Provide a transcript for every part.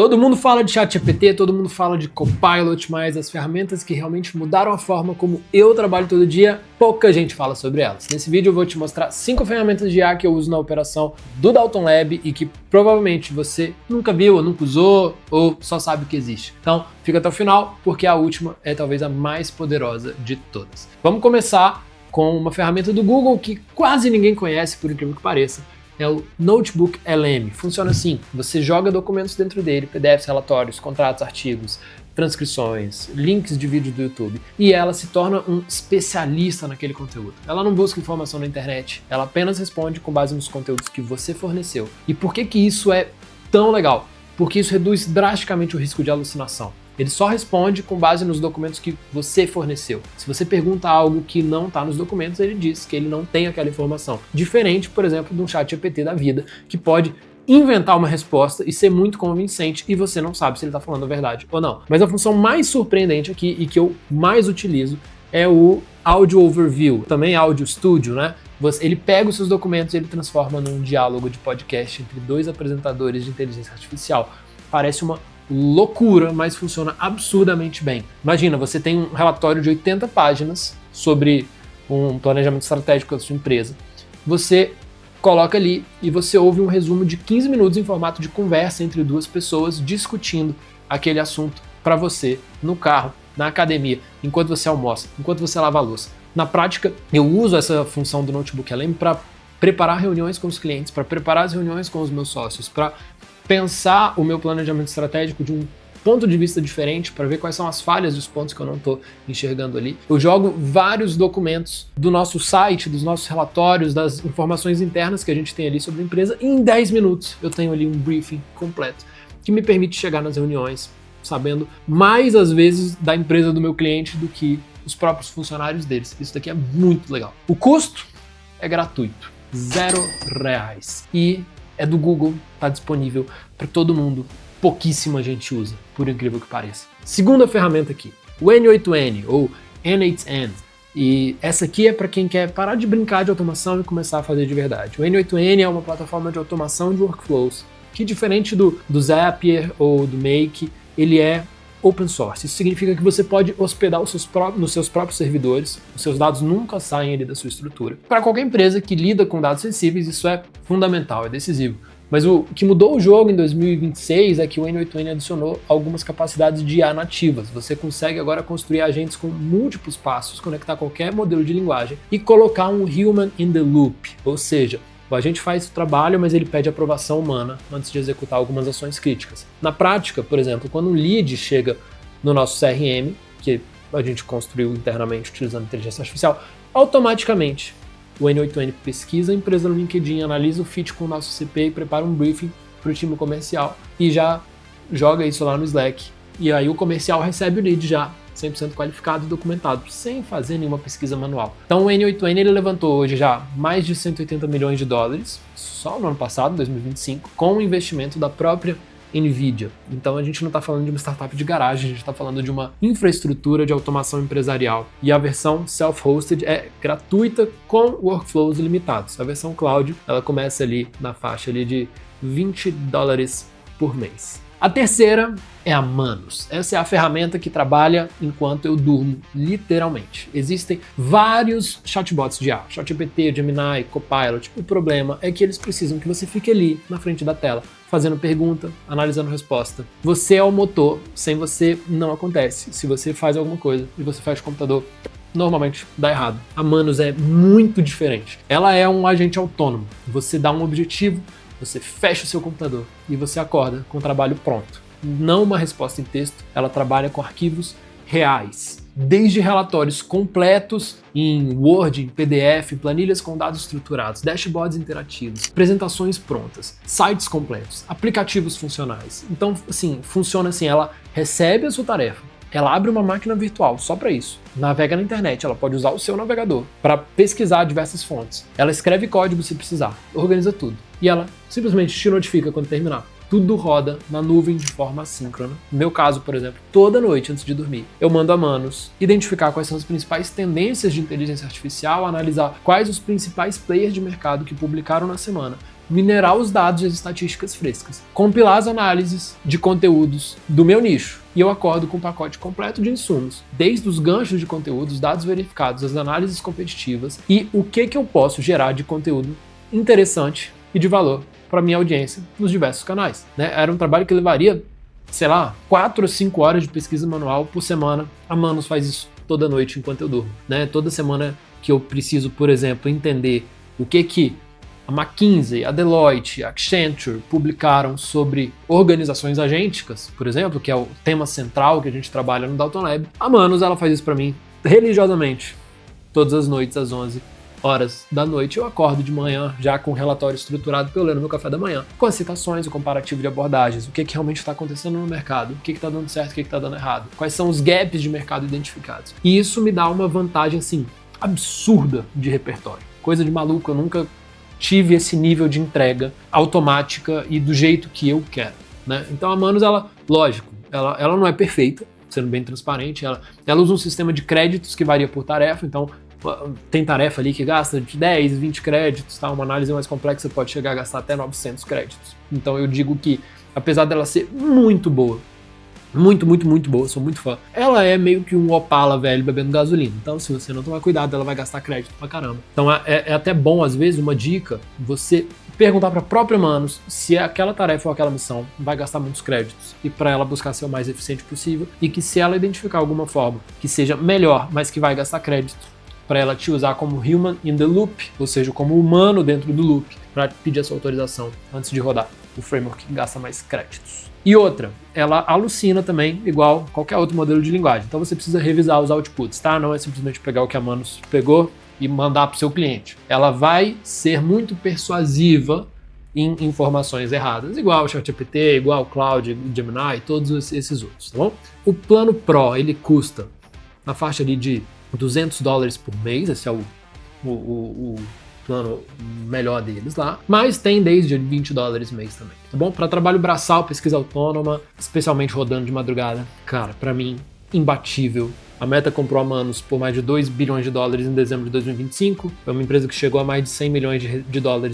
Todo mundo fala de ChatGPT, todo mundo fala de Copilot, mas as ferramentas que realmente mudaram a forma como eu trabalho todo dia, pouca gente fala sobre elas. Nesse vídeo eu vou te mostrar 5 ferramentas de IA que eu uso na operação do Dalton Lab e que provavelmente você nunca viu, ou nunca usou, ou só sabe que existe. Então fica até o final, porque a última é talvez a mais poderosa de todas. Vamos começar com uma ferramenta do Google que quase ninguém conhece, por incrível que pareça. É o Notebook LM. Funciona assim: você joga documentos dentro dele, PDFs, relatórios, contratos, artigos, transcrições, links de vídeo do YouTube, e ela se torna um especialista naquele conteúdo. Ela não busca informação na internet, ela apenas responde com base nos conteúdos que você forneceu. E por que isso é tão legal? Porque isso reduz drasticamente o risco de alucinação. Ele só responde com base nos documentos que você forneceu. Se você pergunta algo que não está nos documentos, ele diz que ele não tem aquela informação. Diferente, por exemplo, de um ChatGPT da vida, que pode inventar uma resposta e ser muito convincente e você não sabe se ele está falando a verdade ou não. Mas a função mais surpreendente aqui e que eu mais utilizo é o Audio Overview, também Audio Studio, né? Ele pega os seus documentos e ele transforma num diálogo de podcast entre 2 apresentadores de inteligência artificial. Parece uma loucura, mas funciona absurdamente bem. Imagina, você tem um relatório de 80 páginas sobre um planejamento estratégico da sua empresa. Você coloca ali e você ouve um resumo de 15 minutos em formato de conversa entre 2 pessoas discutindo aquele assunto para você no carro, na academia, enquanto você almoça, enquanto você lava a louça. Na prática, eu uso essa função do Notebook LM para preparar reuniões com os clientes, para preparar as reuniões com os meus sócios, para pensar o meu planejamento estratégico de um ponto de vista diferente, para ver quais são as falhas dos pontos que eu não estou enxergando ali. Eu jogo vários documentos do nosso site, dos nossos relatórios, das informações internas que a gente tem ali sobre a empresa, e em 10 minutos eu tenho ali um briefing completo, que me permite chegar nas reuniões sabendo mais, às vezes, da empresa do meu cliente do que os próprios funcionários deles. Isso daqui é muito legal. O custo é gratuito, R$0. E é do Google, está disponível para todo mundo, pouquíssima gente usa, por incrível que pareça. Segunda ferramenta aqui, o N8N, ou N8N, e essa aqui é para quem quer parar de brincar de automação e começar a fazer de verdade. O N8N é uma plataforma de automação de workflows, que diferente do Zapier ou do Make, ele é open source. Isso significa que você pode hospedar nos seus próprios servidores, os seus dados nunca saem ali da sua estrutura. Para qualquer empresa que lida com dados sensíveis, isso é fundamental, é decisivo. Mas o que mudou o jogo em 2026 é que o N8N adicionou algumas capacidades de IA nativas. Você consegue agora construir agentes com múltiplos passos, conectar qualquer modelo de linguagem e colocar um human in the loop, ou seja, o agente faz o trabalho, mas ele pede aprovação humana antes de executar algumas ações críticas. Na prática, por exemplo, quando um lead chega no nosso CRM, que a gente construiu internamente utilizando inteligência artificial, automaticamente o N8N pesquisa a empresa no LinkedIn, analisa o fit com o nosso CP e prepara um briefing para o time comercial e já joga isso lá no Slack. E aí o comercial recebe o lead já 100% qualificado e documentado, sem fazer nenhuma pesquisa manual. Então o N8N ele levantou hoje já mais de 180 milhões de dólares, só no ano passado, 2025, com o investimento da própria NVIDIA. Então a gente não está falando de uma startup de garagem, a gente está falando de uma infraestrutura de automação empresarial. E a versão self-hosted é gratuita com workflows limitados. A versão cloud, ela começa ali na faixa ali de $20 por mês. A terceira é a Manus. Essa é a ferramenta que trabalha enquanto eu durmo, literalmente. Existem vários chatbots de IA, ChatGPT, Gemini, Copilot. O problema é que eles precisam que você fique ali na frente da tela, fazendo pergunta, analisando resposta. Você é o motor, sem você não acontece. Se você faz alguma coisa e você faz o computador, normalmente dá errado. A Manus é muito diferente. Ela é um agente autônomo. Você dá um objetivo, você fecha o seu computador e você acorda com o trabalho pronto. Não uma resposta em texto, ela trabalha com arquivos reais. Desde relatórios completos em Word, em PDF, planilhas com dados estruturados, dashboards interativos, apresentações prontas, sites completos, aplicativos funcionais. Então, assim, funciona assim, ela recebe a sua tarefa, ela abre uma máquina virtual só para isso, navega na internet, ela pode usar o seu navegador para pesquisar diversas fontes, ela escreve código se precisar, organiza tudo e ela simplesmente te notifica quando terminar. Tudo roda na nuvem de forma assíncrona. No meu caso, por exemplo, toda noite antes de dormir, eu mando a Manus identificar quais são as principais tendências de inteligência artificial, analisar quais os principais players de mercado que publicaram na semana minerar os dados e as estatísticas frescas, compilar as análises de conteúdos do meu nicho. E eu acordo com um pacote completo de insumos, desde os ganchos de conteúdo, os dados verificados, as análises competitivas e o que eu posso gerar de conteúdo interessante e de valor para minha audiência nos diversos canais, né? Era um trabalho que levaria, sei lá, 4 ou 5 horas de pesquisa manual por semana. A Manus faz isso toda noite enquanto eu durmo, né? Toda semana que eu preciso, por exemplo, entender o que a McKinsey, a Deloitte, a Accenture publicaram sobre organizações agênticas, por exemplo, que é o tema central que a gente trabalha no Dalton Lab. A Manus, ela faz isso para mim religiosamente, todas as noites às 11 horas da noite. Eu acordo de manhã já com um relatório estruturado para eu ler no meu café da manhã, com as citações, o comparativo de abordagens, o que realmente está acontecendo no mercado, o que está dando certo, o que está dando errado, quais são os gaps de mercado identificados. E isso me dá uma vantagem, assim, absurda de repertório. Coisa de maluco, eu nunca tive esse nível de entrega automática e do jeito que eu quero, né? Então a Manus, ela, lógico, ela não é perfeita, sendo bem transparente, ela usa um sistema de créditos que varia por tarefa, então tem tarefa ali que gasta de 10, 20 créditos, tá? Uma análise mais complexa pode chegar a gastar até 900 créditos. Então eu digo que, apesar dela ser muito boa, muito boa, sou muito fã, ela é meio que um Opala velho bebendo gasolina. Então, se você não tomar cuidado, ela vai gastar crédito pra caramba. Então é até bom, às vezes, uma dica, você perguntar pra própria Manus se aquela tarefa ou aquela missão vai gastar muitos créditos e para ela buscar ser o mais eficiente possível, e que se ela identificar alguma forma que seja melhor, mas que vai gastar crédito, para ela te usar como human in the loop, ou seja, como humano dentro do loop, para pedir essa autorização antes de rodar o framework que gasta mais créditos. E outra, ela alucina também, igual qualquer outro modelo de linguagem. Então você precisa revisar os outputs, tá? Não é simplesmente pegar o que a Manus pegou e mandar para o seu cliente. Ela vai ser muito persuasiva em informações erradas, igual o ChatGPT, igual o Claude, o Gemini e todos esses outros, tá bom? O plano Pro, ele custa na faixa ali de $200 por mês, esse é o plano melhor deles lá, mas tem desde $20 mês também, tá bom? Para trabalho braçal, pesquisa autônoma, especialmente rodando de madrugada, cara, para mim, imbatível. A Meta comprou a Manus por mais de $2 bilhões em dezembro de 2025, é uma empresa que chegou a mais de $100 milhões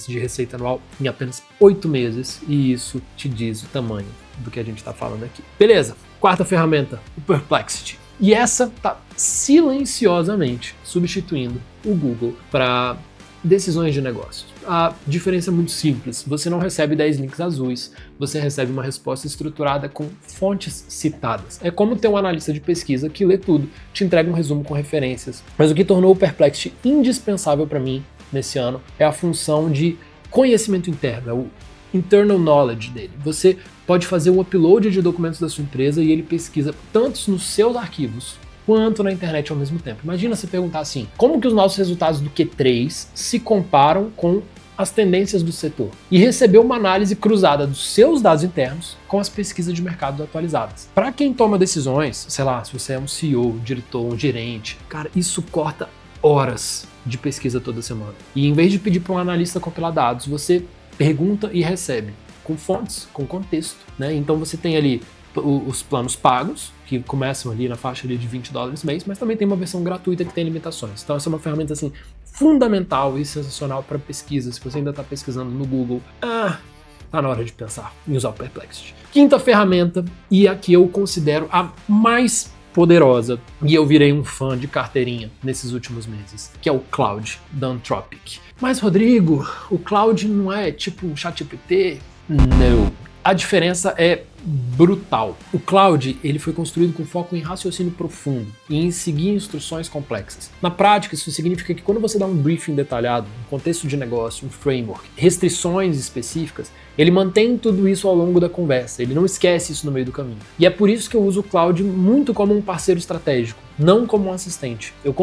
de receita anual em apenas 8 meses, e isso te diz o tamanho do que a gente está falando aqui. Beleza, quarta ferramenta, o Perplexity. E essa tá silenciosamente substituindo o Google para decisões de negócios. A diferença é muito simples. Você não recebe 10 links azuis, você recebe uma resposta estruturada com fontes citadas. É como ter um analista de pesquisa que lê tudo, te entrega um resumo com referências. Mas o que tornou o Perplexity indispensável para mim nesse ano é a função de conhecimento interno, é o internal knowledge dele. Você pode fazer o upload de documentos da sua empresa e ele pesquisa tanto nos seus arquivos quanto na internet ao mesmo tempo. Imagina você perguntar assim, como que os nossos resultados do Q3 se comparam com as tendências do setor? E receber uma análise cruzada dos seus dados internos com as pesquisas de mercado atualizadas. Para quem toma decisões, sei lá, se você é um CEO, diretor, um gerente, cara, isso corta horas de pesquisa toda semana. E em vez de pedir para um analista compilar dados, você pergunta e recebe com fontes, com contexto, né? Então você tem ali os planos pagos, que começam ali na faixa ali de $20 mês, mas também tem uma versão gratuita que tem limitações. Então essa é uma ferramenta assim fundamental e sensacional para pesquisa. Se você ainda está pesquisando no Google, tá na hora de pensar em usar o Perplexity. Quinta ferramenta, e a que eu considero a mais poderosa, e eu virei um fã de carteirinha nesses últimos meses, que é o Claude da Anthropic. Mas Rodrigo, o Claude não é tipo um ChatGPT? Não. A diferença é brutal. O Claude, ele foi construído com foco em raciocínio profundo e em seguir instruções complexas. Na prática, isso significa que quando você dá um briefing detalhado, um contexto de negócio, um framework, restrições específicas, ele mantém tudo isso ao longo da conversa, ele não esquece isso no meio do caminho. E é por isso que eu uso o Claude muito como um parceiro estratégico, não como um assistente. Eu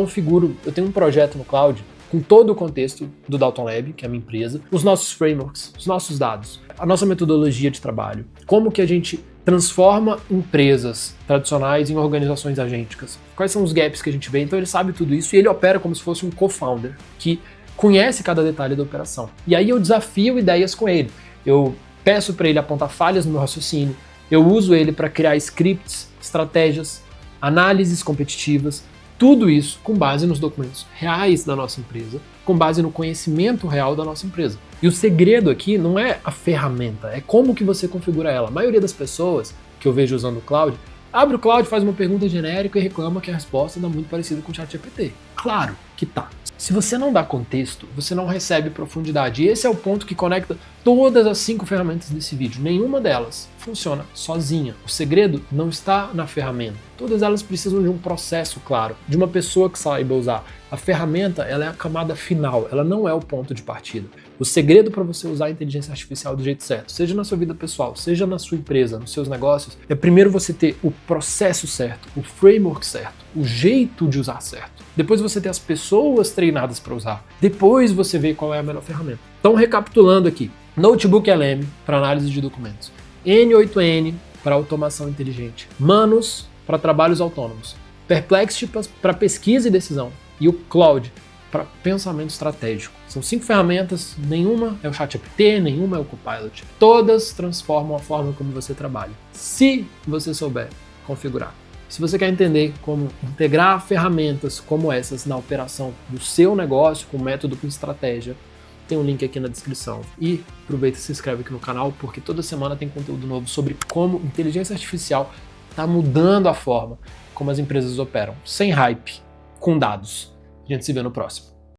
tenho um projeto no Claude com todo o contexto do Dalton Lab, que é a minha empresa, os nossos frameworks, os nossos dados, a nossa metodologia de trabalho, como que a gente transforma empresas tradicionais em organizações agênticas, quais são os gaps que a gente vê. Então ele sabe tudo isso e ele opera como se fosse um co-founder que conhece cada detalhe da operação. E aí eu desafio ideias com ele, eu peço para ele apontar falhas no meu raciocínio, eu uso ele para criar scripts, estratégias, análises competitivas, Tudo isso com base nos documentos reais da nossa empresa, com base no conhecimento real da nossa empresa. E o segredo aqui não é a ferramenta, é como que você configura ela. A maioria das pessoas que eu vejo usando o Cloud, abre o Cloud, faz uma pergunta genérica e reclama que a resposta está muito parecida com o ChatGPT. Claro que tá. Se você não dá contexto, você não recebe profundidade. E esse é o ponto que conecta todas as 5 ferramentas desse vídeo. Nenhuma delas funciona sozinha. O segredo não está na ferramenta. Todas elas precisam de um processo claro, de uma pessoa que saiba usar. A ferramenta, ela é a camada final, ela não é o ponto de partida. O segredo para você usar a inteligência artificial do jeito certo, seja na sua vida pessoal, seja na sua empresa, nos seus negócios, é primeiro você ter o processo certo, o framework certo, o jeito de usar certo. Depois você ter as pessoas treinadas para usar. Depois você vê qual é a melhor ferramenta. Então, recapitulando aqui, Notebook LM para análise de documentos, N8N para automação inteligente, Manus para trabalhos autônomos, Perplexity para pesquisa e decisão e o Cloud para pensamento estratégico. São 5 ferramentas, nenhuma é o ChatGPT, nenhuma é o Copilot. Todas transformam a forma como você trabalha, se você souber configurar. Se você quer entender como integrar ferramentas como essas na operação do seu negócio, com método, com estratégia, tem um link aqui na descrição. E aproveita e se inscreve aqui no canal, porque toda semana tem conteúdo novo sobre como inteligência artificial está mudando a forma como as empresas operam, sem hype, com dados. A gente se vê no próximo.